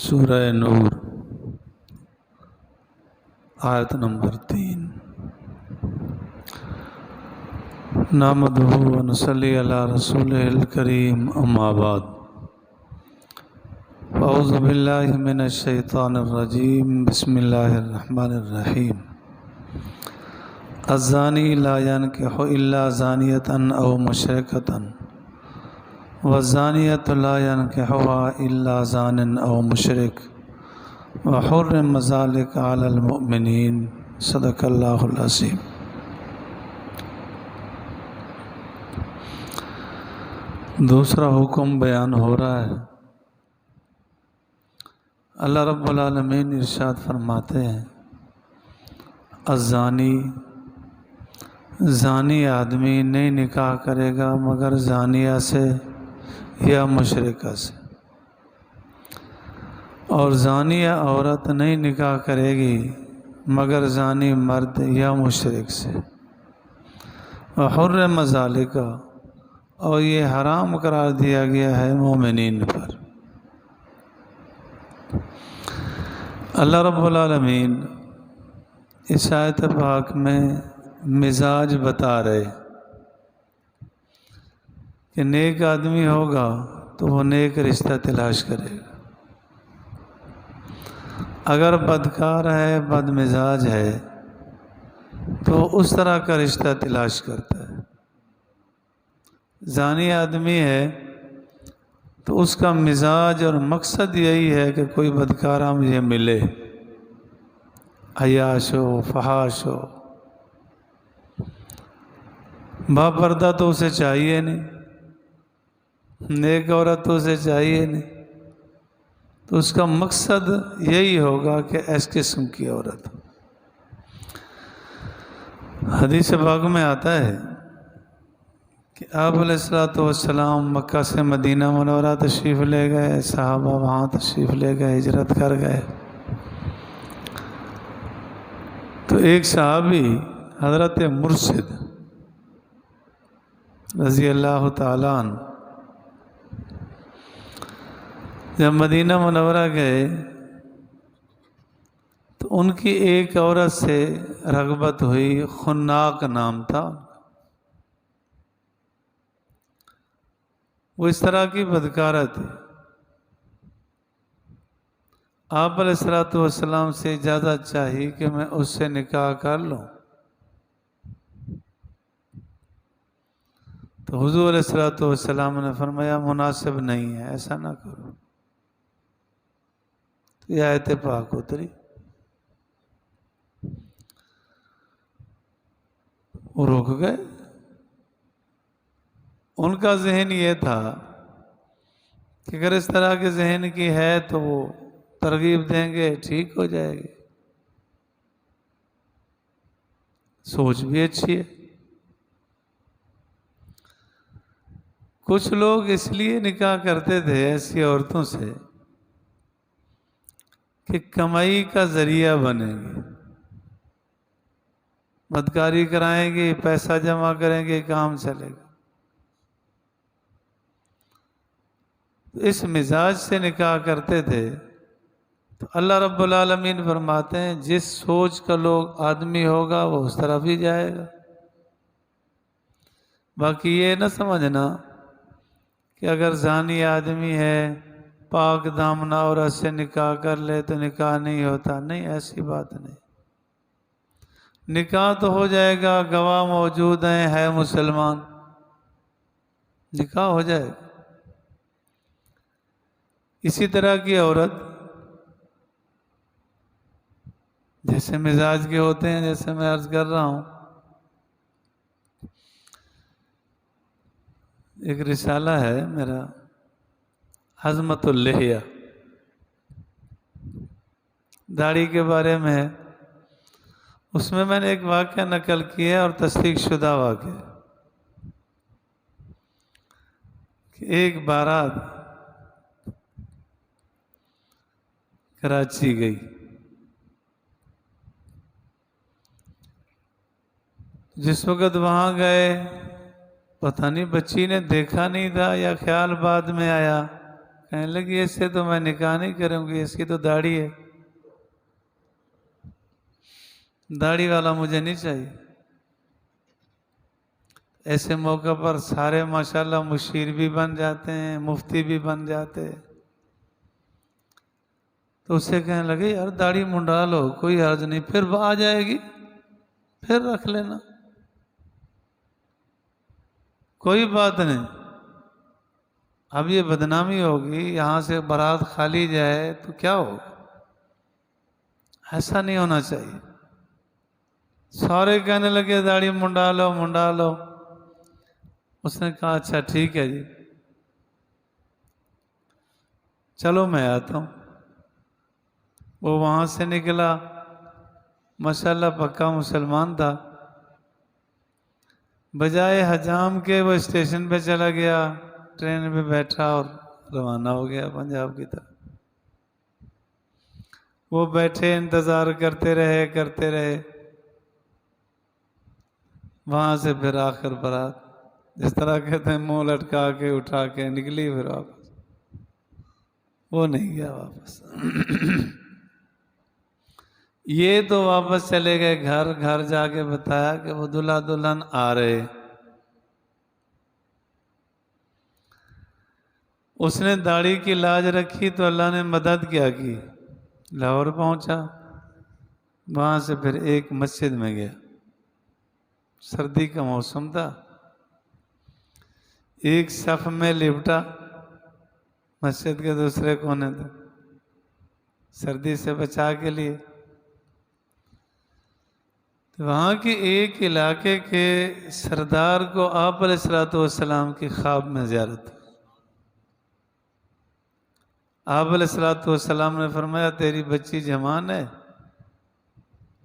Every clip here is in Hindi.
सूरह नूर आयत नंबर 3। नहमदुहु व नसल्ली अला रसूलिल करीम अम्मा बाद। औज़ु बिल्लाहि मिनश शैतानिर रजीम बिस्मिल्लाहिर रहमानिर रहीम। अज़्ज़ानी ला यनकिहु इल्ला ज़ानियतन औ मुशरिकतन वज़्ज़ानियतु ला यनकिहुहा इल्ला ज़ानिन औ मुशरिक व हुर्रिम ज़ालिका अलल मुमिनीन। सदक़ल्लाहुल अज़ीम। दूसरा हुक्म बयान हो रहा है। अल्लाह रब्बुल आलमीन इरशाद फरमाते हैं, अज़्ज़ानी ज़ानी आदमी नहीं निकाह करेगा मगर ज़ानिया से या मुशरिका से, और ज़ानिया औरत नहीं निकाह करेगी मगर ज़ानी मर्द या मुशरिक से। और हुर्रिम ज़ालिका, और ये हराम करार दिया गया है मोमिनीन पर। अल्लाह रब्बुल आलमीन इस आयत पाक में मिजाज बता रहे कि नेक आदमी होगा तो वो नेक रिश्ता तलाश करेगा, अगर बदकार है बदमिजाज है तो उस तरह का रिश्ता तलाश करता है। ज़ानी आदमी है तो उसका मिजाज और मकसद यही है कि कोई बदकारा मुझे मिले, अयाश हो फहाश हो। बापर्दा तो उसे चाहिए नहीं, नेक औरत तो उसे चाहिए नहीं, तो उसका मकसद यही होगा कि इस किस्म की औरत हो। हदीस पाक में आता है कि आप अलैहिस्सलाम मक्का से मदीना मुनव्वरा तशरीफ़ ले गए, सहाबा वहाँ तशरीफ़ ले गए, हिजरत कर गए। तो एक सहाबी हज़रत मुर्शिद रज़ी अल्लाह ताला अन्हु जब मदीना मुनव्वरा गए तो उनकी एक औरत से रग़बत हुई, खुन्नाक नाम था। वो इस तरह की बदकारा थी। आप अलैहिस्सलाम से इजाज़त चाहिए कि मैं उससे निकाह कर लूँ, तो हुज़ूर अलैहिस्सलाम ने फरमाया मुनासिब नहीं है, ऐसा ना करो। तो यह आयत पाक उतरी। वो रुक गए। उनका जहन ये था कि अगर इस तरह के जहन की है तो वो तरगीब देंगे, ठीक हो जाएगी। सोच भी अच्छी है। कुछ लोग इसलिए निकाह करते थे ऐसी औरतों से कि कमाई का जरिया बनेंगे, बदकारी कराएंगे, पैसा जमा करेंगे, काम चलेगा। इस मिजाज से निकाह करते थे। तो अल्लाह रब्बुल आलमीन फरमाते हैं जिस सोच का लोग आदमी होगा वो उस तरफ ही जाएगा। बाकी ये न समझना कि अगर ज़ानी आदमी है पाक दामना औरत से निकाह कर ले तो निकाह नहीं होता। नहीं, ऐसी बात नहीं। निकाह तो हो जाएगा, गवाह मौजूद हैं, है मुसलमान, निकाह हो जाएगा। इसी तरह की औरत जैसे मिजाज के होते हैं, जैसे मैं अर्ज कर रहा हूँ, एक रिसाला है मेरा हज़मतुल लिहिया, दाढ़ी के बारे में है। उसमें मैंने एक वाक़या नकल किया और तस्दीक शुदा वाक़या कि एक बारात कराची गई। जिस वक़्त वहाँ गए पता नहीं बच्ची ने देखा नहीं था या ख्याल बाद में आया कहने लगी इससे तो मैं निकाह नहीं करूंगी, इसकी तो दाढ़ी है, दाढ़ी वाला मुझे नहीं चाहिए। ऐसे मौके पर सारे माशाल्लाह मुशीर भी बन जाते हैं, मुफ्ती भी बन जाते हैं। तो उससे कहने लगे यार दाढ़ी मुंडा लो, कोई अर्ज नहीं, फिर आ जाएगी, फिर रख लेना, कोई बात नहीं। अब ये बदनामी होगी, यहाँ से बारात खाली जाए तो क्या होगा, ऐसा नहीं होना चाहिए। सारे कहने लगे दाढ़ी मुंडा लो मुंडा लो। उसने कहा अच्छा ठीक है जी, चलो मैं आता हूँ। वो वहाँ से निकला, माशाल्लाह पक्का मुसलमान था। बजाय हजाम के वो स्टेशन पे चला गया, ट्रेन पे बैठा और रवाना हो गया पंजाब की तरफ। वो बैठे इंतज़ार करते रहे। वहाँ से फिर आखिर बारात जिस तरह कहते हैं मुंह लटका के उठा के निकली, फिर वापस वो नहीं गया वापस। ये तो वापस चले गए घर। घर जाके बताया कि वो दुल्हा दुल्हन आ रहे। उसने दाढ़ी की लाज रखी तो अल्लाह ने मदद क्या की, लाहौर पहुंचा। वहां से फिर एक मस्जिद में गया, सर्दी का मौसम था। एक सफ में लिपटा मस्जिद के दूसरे कोने तक, सर्दी से बचा के लिए। तो वहाँ के एक इलाके के सरदार को आप अलैहिस्सलाम की ख्वाब में ज़ियारत हुई। आप अलैहिस्सलाम ने फरमाया तेरी बच्ची जवान है,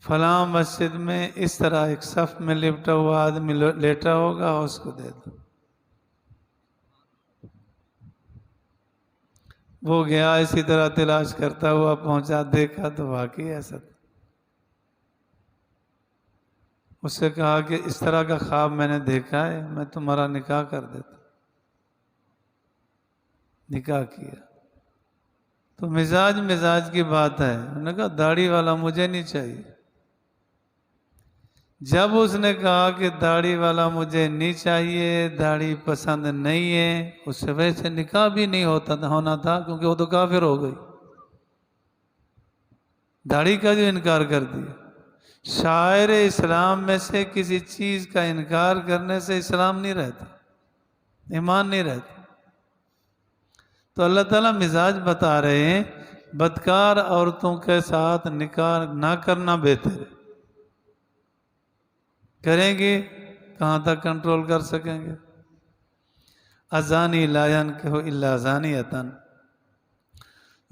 फलां मस्जिद में इस तरह एक सफ में लिपटा हुआ आदमी लेटा होगा, उसको दे दो। वो गया, इसी तरह तलाश करता हुआ पहुंचा, देखा तो वाकई ऐसा था। उससे कहा कि इस तरह का ख्वाब मैंने देखा है, मैं तुम्हारा निकाह कर देता। निकाह किया। तो मिजाज की बात है। उन्होंने कहा दाढ़ी वाला मुझे नहीं चाहिए। जब उसने कहा कि दाढ़ी वाला मुझे नहीं चाहिए, दाढ़ी पसंद नहीं है, उससे वैसे निकाह भी नहीं होना था, क्योंकि वो तो काफिर हो गई। दाढ़ी का जो इनकार कर दिया। शायर इस्लाम में से किसी चीज का इनकार करने से इस्लाम नहीं रहता, ईमान नहीं रहता। तो अल्लाह ताला मिजाज बता रहे हैं, बदकार औरतों के साथ निकाह ना करना बेहतर है। करेंगे कहाँ तक कंट्रोल कर सकेंगे। अजानी लायन के हो इल्ला जानियतन,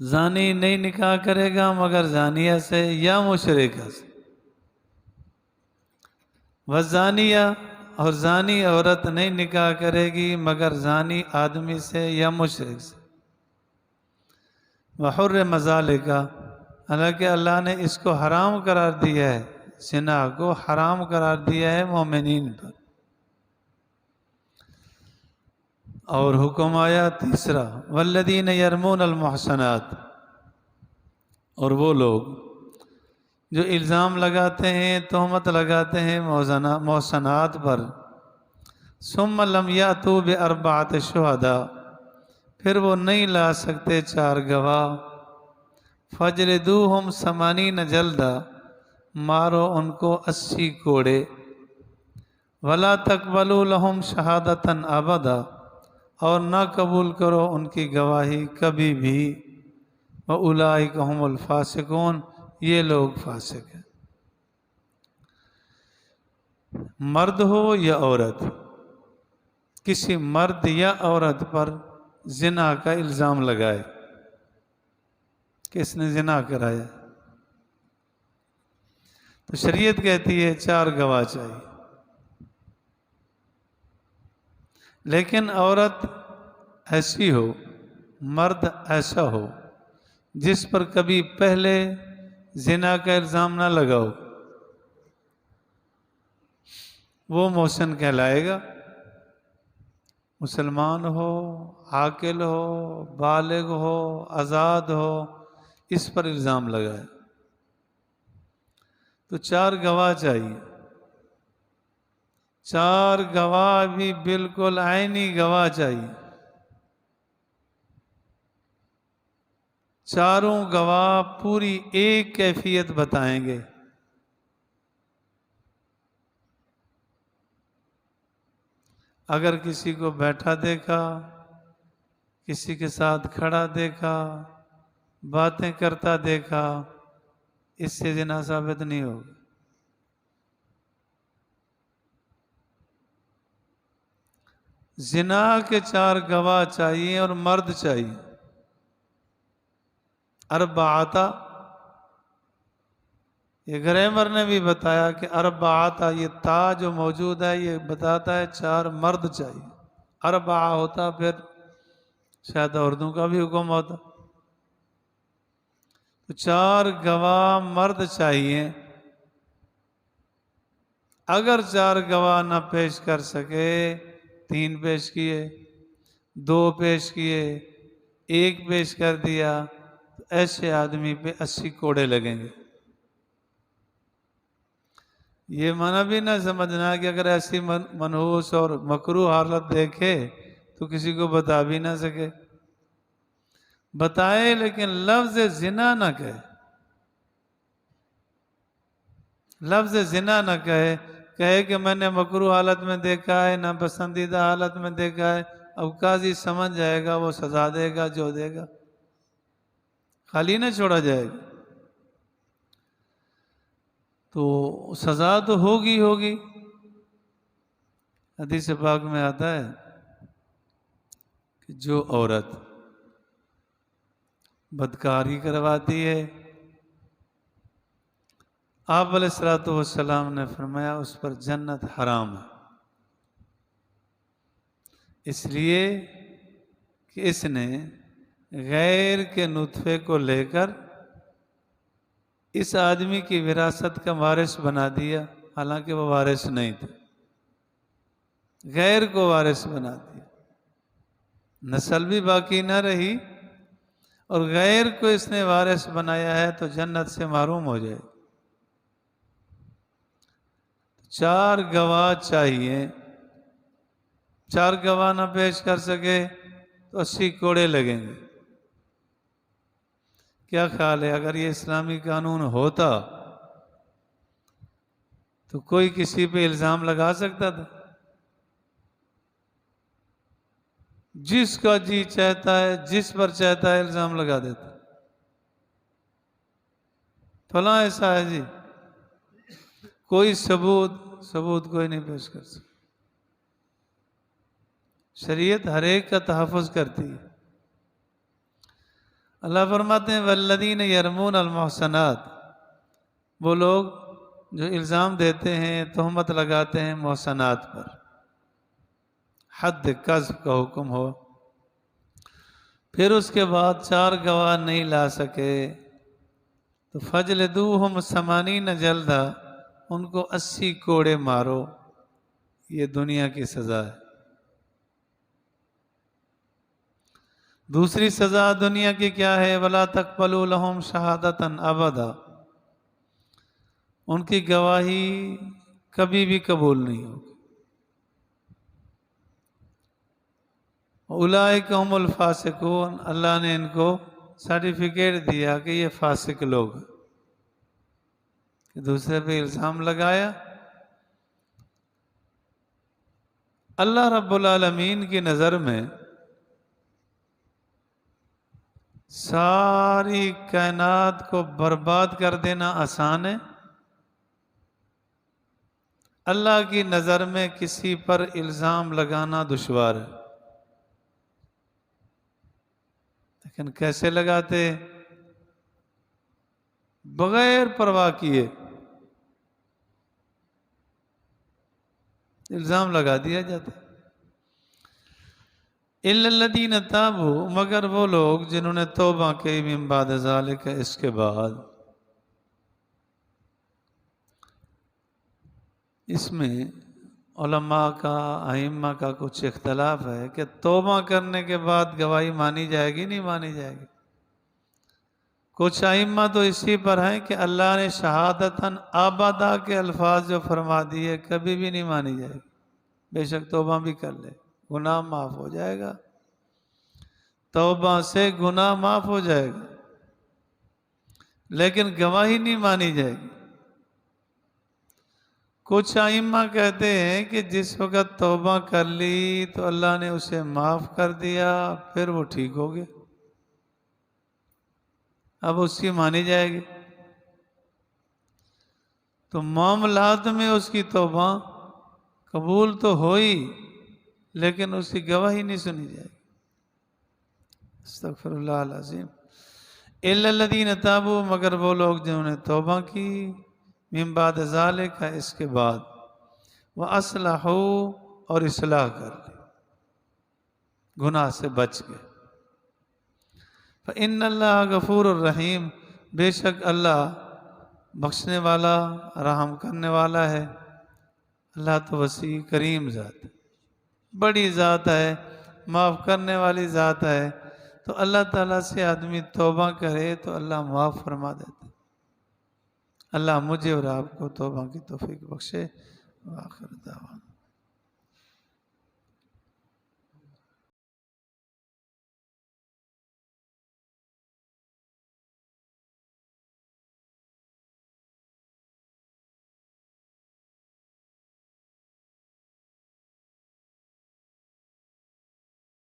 जानी नहीं निकाह करेगा मगर जानिया से या मुशरिका से। वजानिया, और जानी औरत नहीं निकाह करेगी मगर जानी आदमी से या मुशरिक से। वहुर्र मजालिका, हालांकि अल्लाह ने इसको हराम करार दिया है, जिना को हराम करार दिया है मोमिनीन पर। और हुक्म आया तीसरा, वल्लदीन यरमून अल मुहसनात, और वो लोग जो इल्ज़ाम लगाते हैं, तोहमत लगाते हैं मोहसनात पर। सुम्मा लम यातू बि अर्बाअत शुहदा, फिर वो नहीं ला सकते 4 गवाह। फजलिदूहुम समानीन जल्दा, मारो उनको 80 कोड़े। वला तकबलू लहुम शहादतन अबदा, और ना कबूल करो उनकी गवाही कभी भी। व उलाइका हुमुल फासिकून, ये लोग फासिक हैं। मर्द हो या औरत, किसी मर्द या औरत पर जिना का इल्ज़ाम लगाए, किसने जिना कराया, तो शरीयत कहती है 4 गवाह चाहिए। लेकिन औरत ऐसी हो, मर्द ऐसा हो जिस पर कभी पहले जिना का इल्ज़ाम ना लगाओ, वो मोहसन कहलाएगा। मुसलमान हो, आकिल हो, बालिग हो, आज़ाद हो, इस पर इल्ज़ाम लगाए तो 4 गवाह चाहिए। 4 गवाह भी बिल्कुल आईनी गवाह चाहिए। चारों गवाह पूरी एक कैफियत बताएंगे। अगर किसी को बैठा देखा, किसी के साथ खड़ा देखा, बातें करता देखा, इससे जिना साबित नहीं होगी। जिना के 4 गवाह चाहिए और मर्द चाहिए। अरबाता, ये ग्रामर ने भी बताया कि अरबाता, ये ता जो मौजूद है ये बताता है 4 मर्द चाहिए। अरबा होता फिर शायद औरतों का भी हुक्म होता। तो 4 गवाह मर्द चाहिए। अगर 4 गवाह ना पेश कर सके, 3 पेश किए, 2 पेश किए, 1 पेश कर दिया, तो ऐसे आदमी पे 80 कोड़े लगेंगे। ये माना भी ना समझना कि अगर ऐसी मनहूस और मकरूह हालत देखे तो किसी को बता भी ना सके। बताए लेकिन लफ्ज जिना ना कहे, लफ्ज जिना ना कहे। कहे कि मैंने मकरूह हालत में देखा है, ना पसंदीदा हालत में देखा है। अब काजी समझ जाएगा, वो सजा देगा जो देगा, खाली ना छोड़ा जाएगा। तो सजा तो होगी होगी। हदीस पाक में आता है कि जो औरत बदकारी करवाती है, आप अलैहिस्सलाम ने फरमाया उस पर जन्नत हराम है, इसलिए कि इसने गैर के नुतफे को लेकर इस आदमी की विरासत का वारिस बना दिया, हालांकि वो वारिस नहीं थे, गैर को वारिस बना दिया। नस्ल भी बाकी ना रही और गैर को इसने वारिस बनाया है तो जन्नत से महरूम हो जाए। 4 गवाह चाहिए। 4 गवाह ना पेश कर सके तो 80 कोड़े लगेंगे। क्या ख्याल है, अगर ये इस्लामी कानून होता तो कोई किसी पे इल्ज़ाम लगा सकता था? जिसका जी चाहता है, जिस पर चाहता है इल्ज़ाम लगा देता। फला ऐसा है जी, कोई सबूत कोई नहीं पेश कर सकता। शरीयत हर एक का तहफ़्फ़ुज़ करती है। अल्लाह फरमाते हैं वल्लदीन यरमून अल मुहसनात, वो लोग जो इल्ज़ाम देते हैं, तहमत लगाते हैं मुहसनात पर, हद कज़्फ़ का हुक्म हो, फिर उसके बाद 4 गवाह नहीं ला सके तो फजलदूहुम समानीन जल्दा, उनको 80 कोड़े मारो। ये दुनिया की सज़ा है। दूसरी सज़ा दुनिया की क्या है? वला तक़बलू लहुम शहादतन अबदा, उनकी गवाही कभी भी कबूल नहीं होगी। उलाइका हुमुल फासिकून, अल्लाह ने इनको सर्टिफिकेट दिया कि ये फासिक लोग, कि दूसरे पे इल्ज़ाम लगाया। अल्लाह रब्बुल आलमीन की नज़र में सारी कायनात को बर्बाद कर देना आसान है, अल्लाह की नज़र में किसी पर इल्ज़ाम लगाना दुश्वार है। लेकिन कैसे लगाते? बगैर परवाह किए इल्ज़ाम लगा दिया जाता। इल्लल्लज़ीन ताबू, मगर वो लोग जिन्होंने तौबा की मिन बाद ज़ालिक, इसके बाद। इसमें उलमा का, अइम्मा का कुछ इख्तलाफ है कि तौबा करने के बाद गवाही मानी जाएगी नहीं मानी जाएगी। कुछ अइम्मा तो इसी पर हैं कि अल्लाह ने शहादतन आबादा के अल्फाज जो फरमा दिए कभी भी नहीं मानी जाएगी। बेशक तौबा भी कर ले गुनाह माफ़ हो जाएगा, तौबा से गुनाह माफ़ हो जाएगा, लेकिन गवाही नहीं मानी जाएगी। कुछ आइम्मा कहते हैं कि जिस वक़्त तौबा कर ली तो अल्लाह ने उसे माफ़ कर दिया, फिर वो ठीक हो गया, अब उसकी मानी जाएगी। तो मामलात में उसकी तौबा कबूल तो हुई, लेकिन उसकी गवाही नहीं सुनी जाएगी। अस्तगफिरुल्लाह अज़ीम। इल्लल्लज़ीन ताबू, मगर वो लोग जिन्होंने तौबा की, मिन बाद ज़ालिका, इसके बाद, व अस्लहू, और इस्लाह कर ली, गुनाह से बच गए। फ़इन्नल्लाह गफ़ूरुर रहीम, बेशक अल्लाह बख्शने वाला रहम करने वाला है। अल्लाह तो वसी करीम ज़ात है, बड़ी ज़ात है, माफ़ करने वाली ज़ात है। तो अल्लाह ताला से आदमी तौबा करे तो अल्लाह माफ़ फरमा देता है। अल्लाह मुझे और आपको तौबा की तौफीक बख्शे। आखिर दावा।